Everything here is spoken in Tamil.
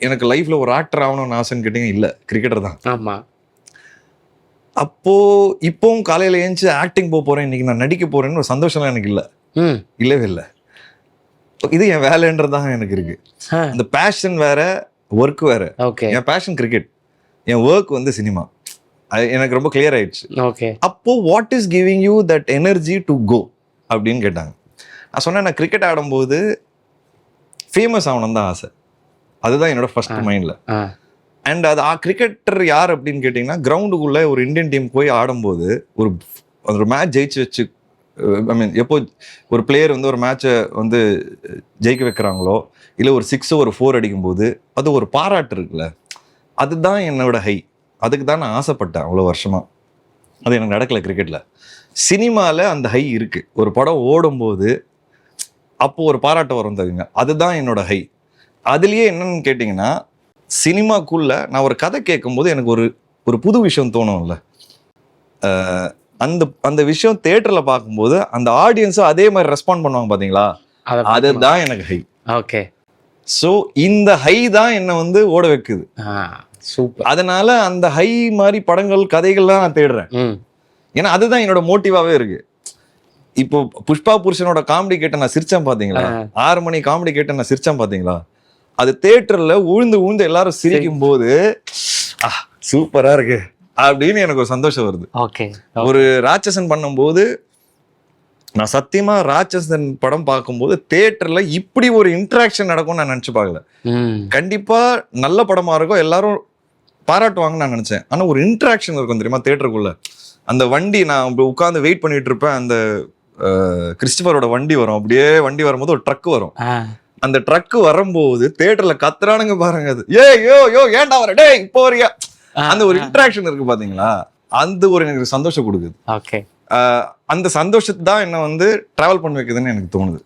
எனக்கு லைஃப்ல ஒரு ஆக்டர் ஆகணும்னு ஆசைன்னு கேட்டீங்க, இல்ல கிரிக்கெட்டர் தான். ஆமா. அப்போ இப்பவும் காலையில ஏஞ்சி ஆக்டிங் போறேன், இன்னைக்கு நான் நடிக்க போறேன்னு ஒரு சந்தோஷம்லாம் எனக்கு இல்ல, இல்லவே இல்லை. இது என் வேலைன்றதான் எனக்கு இருக்கு. அந்த பேஷன் வேற, ஒர்க் வேற. என் பேஷன் கிரிக்கெட், என் ஒர்க் வந்து சினிமா. எனக்கு ரொம்ப கிளியர் ஆயிடுச்சு. அப்போ what is giving you that energy to go அப்படின்னு கேட்டாங்க. நான் சொன்னேன், நான் கிரிக்கெட் ஆடும்போது ஃபேமஸ் ஆகணும் தான் ஆசை. அதுதான் என்னோட ஃபர்ஸ்ட் மைண்ட்ல. அண்ட் அது கிரிக்கெட்டர் யார் அப்படின்னு கேட்டிங்கன்னா, கிரவுண்டுக்குள்ளே ஒரு இந்தியன் டீம் போய் ஆடும்போது ஒரு மேட்ச் ஜெயிச்சு வச்சு, ஐ மீன் எப்போ ஒரு பிளேயர் வந்து ஒரு மேட்சை வந்து ஜெயிக்க வைக்கிறாங்களோ, இல்லை ஒரு 6 ஒரு 4 அடிக்கும்போது அது ஒரு பாராட்டு இருக்குல்ல, அதுதான் என்னோட ஹை. அதுக்கு தான் நான் ஆசைப்பட்டேன் அவ்வளோ வருஷமா. அது எனக்கு நடக்கலை கிரிக்கெட்டில். சினிமாவில் அந்த ஹை இருக்கு. ஒரு படம் ஓடும்போது அப்போ ஒரு பாராட்டு வரும் தருங்க, அதுதான் என்னோட ஹை. அதுலேயே என்னன்னு கேட்டிங்கன்னா, சினிமாக்குள்ள நான் ஒரு கதை கேட்கும்போது எனக்கு ஒரு புது விஷயம் தோணும்ல, அந்த விஷயம் தியேட்டரில் பார்க்கும்போது அந்த ஆடியன்ஸும் அதே மாதிரி ரெஸ்பாண்ட் பண்ணுவாங்க பார்த்தீங்களா, அதுதான் எனக்கு ஹை. ஓகே. ஸோ இந்த ஹை தான் என்னை வந்து ஓட வைக்குது. சூப்பர். அதனால அந்த ஹை மாதிரி படங்கள் கதைகள்லாம் நான் தேடுறேன். ஏன்னா அதுதான் என்னோட மோட்டிவாவே இருக்கு. இப்போ புஷ்பா புருஷனோட காமெடி கேட்ட நான் சிரிச்சேன் பாத்தீங்களா, 6 மணி காமெடி கேட்ட நான் சிரிச்சேன் பாத்தீங்களா, அது தியேட்டர்ல உழுந்து எல்லாரும் சிரிக்கும் போது சூப்பரா இருக்கு அப்படின்னு எனக்கு ஒரு சந்தோஷம் வருது. ஒரு ராட்சசன் பண்ணும்போது, நான் சத்தியமா ராட்சசன் படம் பார்க்கும்போது தியேட்டர்ல இப்படி ஒரு இன்டராக்ஷன் நடக்கும்னு நான் நினைச்சு பார்க்கல. கண்டிப்பா நல்ல படமா இருக்கும், எல்லாரும் பாராட்டுவாங்கன்னு நான் நினைச்சேன். ஆனா ஒரு இன்டராக்ஷன் இருக்கும் தெரியுமா தியேட்டருக்குள்ள. அந்த வண்டி, நான் உட்காந்து வெயிட் பண்ணிட்டு இருப்பேன், அந்த கிறிஸ்டபரோட வண்டி வரும், அப்படியே வண்டி வரும்போது ஒரு ட்ரக் வரும். அந்த ட்ரக் வரும்போது தியேட்டர்ல கத்துறானுங்க பாருங்க, அது யோ ஏன்டா வர, டேய் இப்போ வரியா, அந்த ஒரு இன்டராக்ஷன் இருக்கு பாத்தீங்களா, அந்த ஒரு எனக்கு சந்தோஷம் கொடுக்குது. அந்த சந்தோஷத்தை தான் என்ன வந்து டிராவல் பண்ண வைக்குதுன்னு எனக்கு தோணுது.